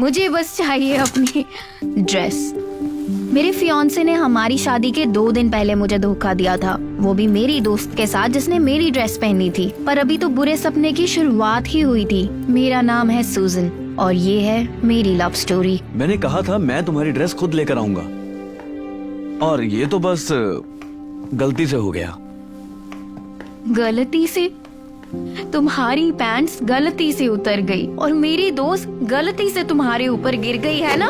मुझे बस चाहिए अपनी ड्रेस। मेरे फियांसे ने हमारी शादी के 2 दिन पहले मुझे धोखा दिया था, वो भी मेरी दोस्त के साथ जिसने मेरी ड्रेस पहनी थी। पर अभी तो बुरे सपने की शुरुआत ही हुई थी। मेरा नाम है सूजन और ये है मेरी लव स्टोरी। मैंने कहा था मैं तुम्हारी ड्रेस खुद लेकर आऊंगा, और ये तो बस गलती से हो गया। गलती से? तुम्हारी पैंट्स गलती से उतर गई और मेरी दोस्त गलती से तुम्हारे ऊपर गिर गई, है ना?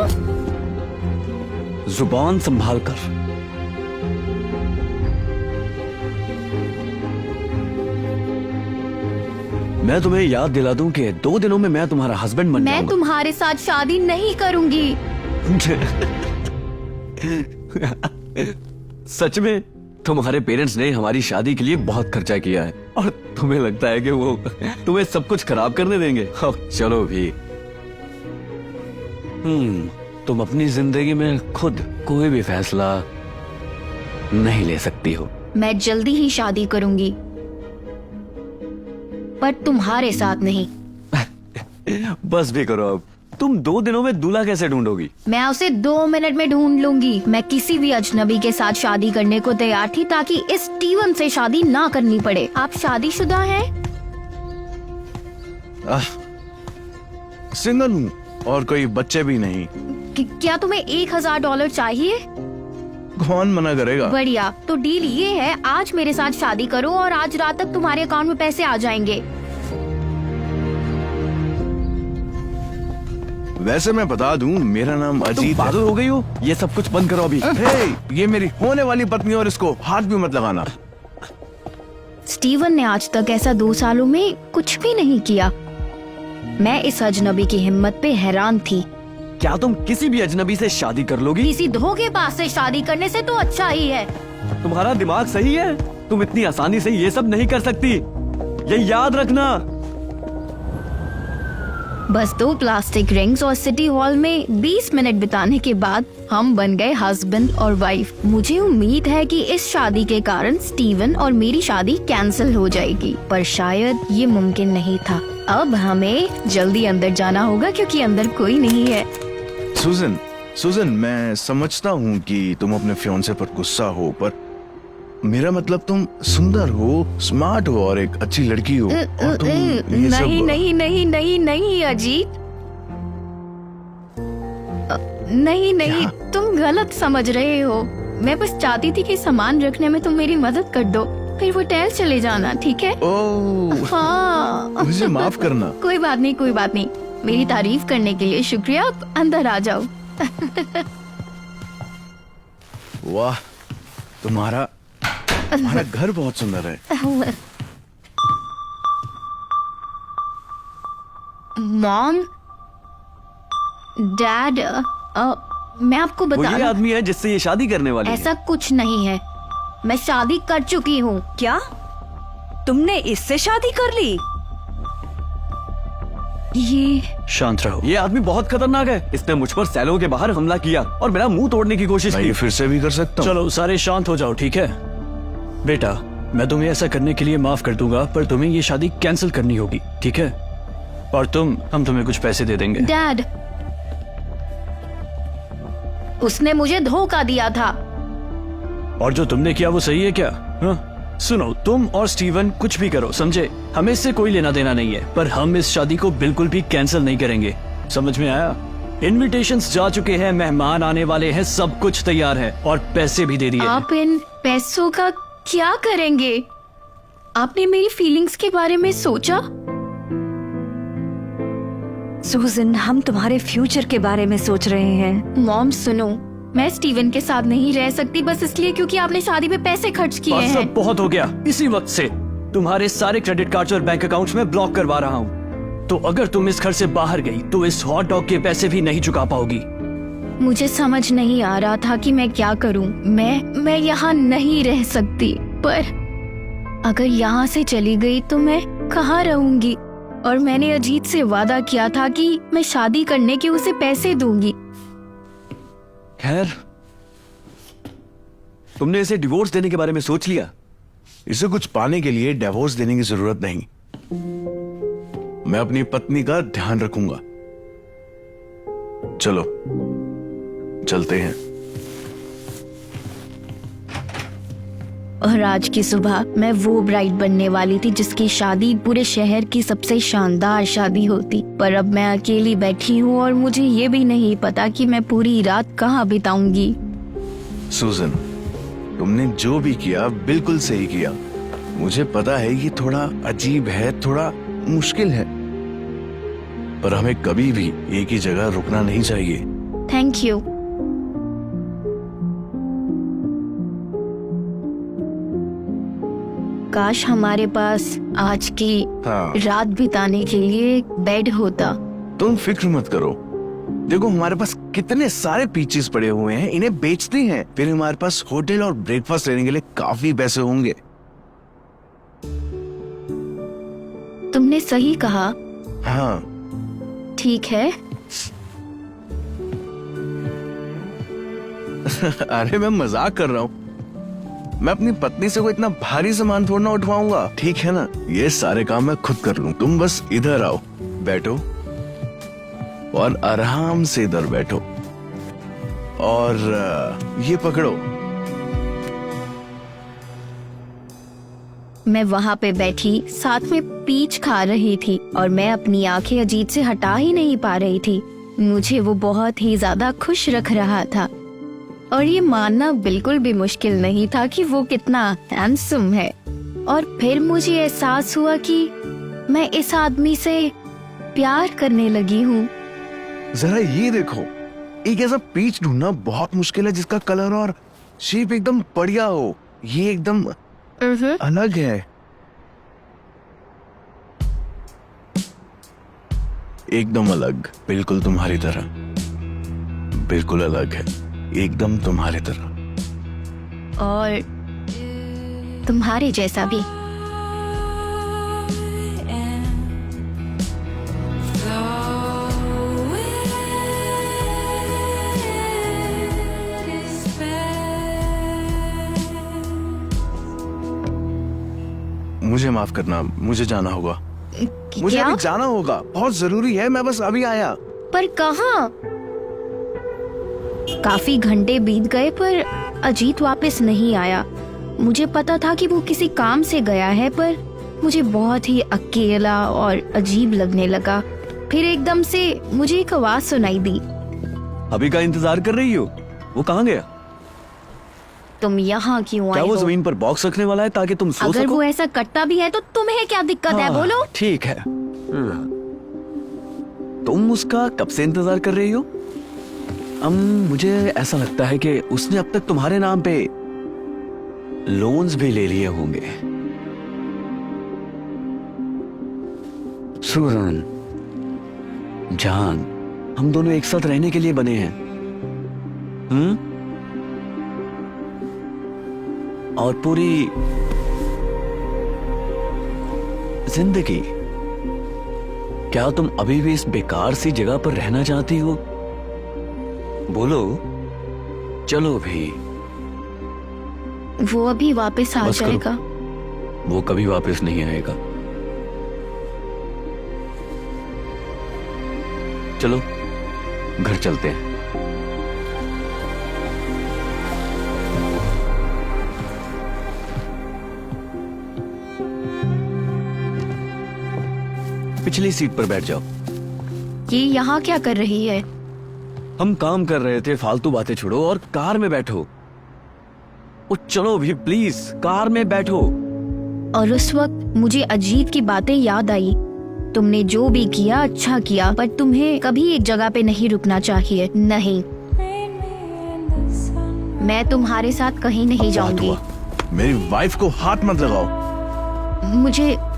जुबान संभाल कर। मैं तुम्हें याद दिला दूं कि 2 दिनों में मैं तुम्हारा हस्बैंड बन जाऊंगा। मैं तुम्हारे साथ शादी नहीं करूंगी। सच में तुम्हारे पेरेंट्स ने हमारी शादी के लिए बहुत खर्चा किया है, और तुम्हें लगता है कि वो तुम्हें सब कुछ खराब करने देंगे? चलो भी। तुम अपनी जिंदगी में खुद कोई भी फैसला नहीं ले सकती हो। मैं जल्दी ही शादी करूंगी, पर तुम्हारे साथ नहीं। बस भी करो अब। तुम 2 दिनों में दूल्हा कैसे ढूंढोगी? मैं उसे 2 मिनट में ढूंढ लूंगी। मैं किसी भी अजनबी के साथ शादी करने को तैयार थी ताकि इस स्टीवन से शादी ना करनी पड़े। आप शादीशुदा हैं? सिंगल हूँ और कोई बच्चे भी नहीं। क्या तुम्हें $1000 चाहिए? कौन मना करेगा? बढ़िया, तो डील ये है, आज मेरे साथ शादी करो और आज रात तक तुम्हारे अकाउंट में पैसे आ जाएंगे। वैसे मैं बता दूं, मेरा नाम तुम अजीत है। पागल हो गई हो? ये सब कुछ बंद करो अभी। ये मेरी होने वाली पत्नी, और इसको हाथ भी मत लगाना। स्टीवन ने आज तक ऐसा 2 सालों में कुछ भी नहीं किया। मैं इस अजनबी की हिम्मत पे हैरान थी। क्या तुम किसी भी अजनबी से शादी कर लोगी? किसी धोखेबाज से शादी करने से तो अच्छा ही है। तुम्हारा दिमाग सही है? तुम इतनी आसानी से ये सब नहीं कर सकती, ये याद रखना। बस 2 प्लास्टिक रिंग्स और सिटी हॉल में 20 मिनट बिताने के बाद हम बन गए हस्बैंड और वाइफ। मुझे उम्मीद है कि इस शादी के कारण स्टीवन और मेरी शादी कैंसिल हो जाएगी, पर शायद ये मुमकिन नहीं था। अब हमें जल्दी अंदर जाना होगा क्योंकि अंदर कोई नहीं है। सुजन, मैं समझता हूँ कि तुम अपने फियांसे पर गुस्सा हो, पर मेरा मतलब तुम सुंदर हो, स्मार्ट हो और एक अच्छी लड़की हो। और तुम ये सब... नहीं अजीत, नहीं, तुम गलत समझ रहे हो। मैं बस चाहती थी कि सामान रखने में तुम मेरी मदद कर दो, फिर होटल चले जाना, ठीक है? ओह, हाँ। मुझे माफ करना। कोई बात नहीं। मेरी तारीफ करने के लिए शुक्रिया। अब अंदर आ जाओ। वाह, तुम्हारा घर बहुत सुंदर है। मॉम, डैड, मैं आपको वो बता ये आदमी है जिससे ये शादी करने वाली है। ऐसा कुछ नहीं है, मैं शादी कर चुकी हूँ। क्या तुमने इससे शादी कर ली? ये शांत रहो। ये आदमी बहुत खतरनाक है। इसने मुझ पर सैलों के बाहर हमला किया और मेरा मुंह तोड़ने की कोशिश मैं की। ये फिर से भी कर सकता हूँ। चलो सारे शांत हो जाओ, ठीक है? बेटा, मैं तुम्हें ऐसा करने के लिए माफ कर दूंगा, पर तुम्हें ये शादी कैंसिल करनी होगी, ठीक है? और हम तुम्हें कुछ पैसे दे देंगे। डैड, उसने मुझे धोखा दिया था। और जो तुमने किया वो सही है क्या? हाँ? सुनो, तुम और स्टीवन कुछ भी करो, समझे? हमें इससे कोई लेना देना नहीं है, पर हम इस शादी को बिल्कुल भी कैंसिल नहीं करेंगे। समझ में आया? इनविटेशंस जा चुके हैं, मेहमान आने वाले हैं, सब कुछ तैयार है और पैसे भी दे दिए। आप इन पैसों का क्या करेंगे? आपने मेरी फीलिंग्स के बारे में सोचा? सूजन, हम तुम्हारे फ्यूचर के बारे में सोच रहे हैं। मॉम सुनो, मैं स्टीवन के साथ नहीं रह सकती बस इसलिए क्योंकि आपने शादी में पैसे खर्च किए बस हैं। अब बहुत हो गया। इसी वक्त से तुम्हारे सारे क्रेडिट कार्ड्स और बैंक अकाउंट्स में ब्लॉक करवा रहा हूँ। तो अगर तुम इस घर से बाहर गई तो इस हॉट डॉग के पैसे भी नहीं चुका पाओगी। मुझे समझ नहीं आ रहा था कि मैं क्या करूं। मैं यहाँ नहीं रह सकती, पर अगर यहाँ से चली गई तो मैं कहाँ रहूंगी? और मैंने अजीत से वादा किया था कि मैं शादी करने के उसे पैसे दूंगी। खैर, तुमने इसे डिवोर्स देने के बारे में सोच लिया? इसे कुछ पाने के लिए डिवोर्स देने की जरूरत नहीं। मैं अपनी पत्नी का ध्यान रखूंगा। चलो चलते हैं। और आज की सुबह मैं वो ब्राइड बनने वाली थी जिसकी शादी पूरे शहर की सबसे शानदार शादी होती, पर अब मैं अकेली बैठी हूँ और मुझे ये भी नहीं पता कि मैं पूरी रात कहाँ बिताऊंगी। सुजन, तुमने जो भी किया बिल्कुल सही किया। मुझे पता है ये थोड़ा अजीब है, थोड़ा मुश्किल है, पर हमें कभी भी एक ही जगह रुकना नहीं चाहिए। Thank you. काश हमारे पास आज की हाँ। रात बिताने के लिए एक बेड होता। तुम फिक्र मत करो, देखो हमारे पास कितने सारे पीचेस पड़े हुए हैं, इन्हें बेचते हैं, फिर हमारे पास होटल और ब्रेकफास्ट लेने के लिए काफी पैसे होंगे। तुमने सही कहा। हाँ। ठीक है। अरे मैं मजाक कर रहा हूँ, मैं अपनी पत्नी से कोई इतना भारी सामान थोड़ा ना उठवाऊंगा, ठीक है ना? ये सारे काम मैं खुद कर लूं, तुम बस इधर आओ, बैठो और आराम से इधर बैठो और ये पकड़ो। मैं वहाँ पे बैठी साथ में पीच खा रही थी और मैं अपनी आंखें अजीत से हटा ही नहीं पा रही थी। मुझे वो बहुत ही ज्यादा खुश रख रहा था और ये मानना बिल्कुल भी मुश्किल नहीं था कि वो कितना हैंडसम है। और फिर मुझे एहसास हुआ कि मैं इस आदमी से प्यार करने लगी हूँ। जरा ये देखो, एक ऐसा पीच ढूंढना बहुत मुश्किल है जिसका कलर और शेप एकदम बढ़िया हो। ये एकदम अलग है, एकदम अलग, बिल्कुल तुम्हारी तरह, बिल्कुल अलग है, एकदम तुम्हारी तरह और तुम्हारे जैसा भी। मुझे माफ करना, मुझे जाना होगा, मुझे क्या? अभी जाना होगा, बहुत जरूरी है, मैं बस अभी आया। पर कहाँ? काफी घंटे बीत गए पर अजीत वापस नहीं आया। मुझे पता था कि वो किसी काम से गया है, पर मुझे बहुत ही अकेला और अजीब लगने लगा। फिर एकदम से मुझे एक आवाज सुनाई दी। अभी का इंतजार कर रही हो? वो कहाँ गया? तुम यहाँ क्यों क्या आए वो हो? जमीन पर बॉक्स रखने वाला है ताकि तुम सो अगर सको? वो ऐसा करता भी है तो तुम्हें क्या दिक्कत है? बोलो। ठीक है। तुम उसका कब से इंतजार कर रही हो? मुझे ऐसा लगता है कि उसने अब तक तुम्हारे नाम पे लोन्स भी ले लिए होंगे। सुरन जान, हम दोनों एक साथ रहने के लिए बने हैं। और पूरी जिंदगी। क्या तुम अभी भी इस बेकार सी जगह पर रहना चाहती हो? बोलो, चलो भी। वो अभी वापस आ बस करो। जाएगा। वो कभी वापस नहीं आएगा। चलो घर चलते हैं। पिछली सीट पर बैठ जाओ। ये यहाँ क्या कर रही है? हम काम कर रहे थे, फालतू बातें छोड़ो और कार में बैठो। ओ चलो भी प्लीज, कार में बैठो। और उस वक्त मुझे अजीत की बातें याद आई। तुमने जो भी किया अच्छा किया, पर तुम्हें कभी एक जगह पे नहीं रुकना चाहिए। नहीं, मैं तुम्हारे साथ कहीं नहीं बात जाऊंगी। हुआ। मेरी वाइफ को हाथ मत लगाओ।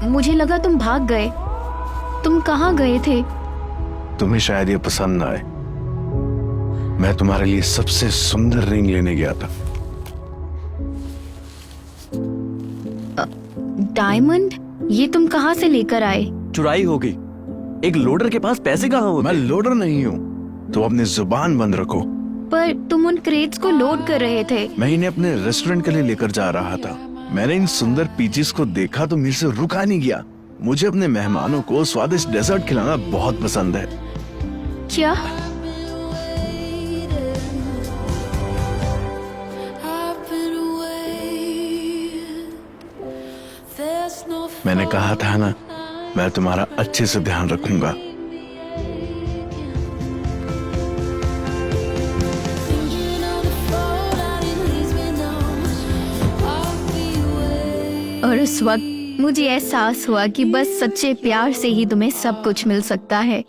मुझे लगा तुम भाग गए। तुम कहाँ गए थे? तुम्हें शायद ये पसंद ना आए, मैं तुम्हारे लिए सबसे सुंदर रिंग लेने गया था। डायमंड? ये तुम कहाँ से लेकर आए? चुराई होगी। एक लोडर के पास पैसे कहाँ होते? मैं लोडर नहीं हूँ, तो अपनी जुबान बंद रखो। पर तुम उन क्रेट्स को लोड कर रहे थे। मैं इन्हें अपने रेस्टोरेंट के लिए लेकर जा रहा था। मैंने इन सुंदर पीचेस को देखा तो मेरे से रुका नहीं गया। मुझे अपने मेहमानों को स्वादिष्ट डेजर्ट खिलाना बहुत पसंद है। क्या? मैंने कहा था ना, मैं तुम्हारा अच्छे से ध्यान रखूंगा। और उस वक्त मुझे एहसास हुआ कि बस सच्चे प्यार से ही तुम्हें सब कुछ मिल सकता है।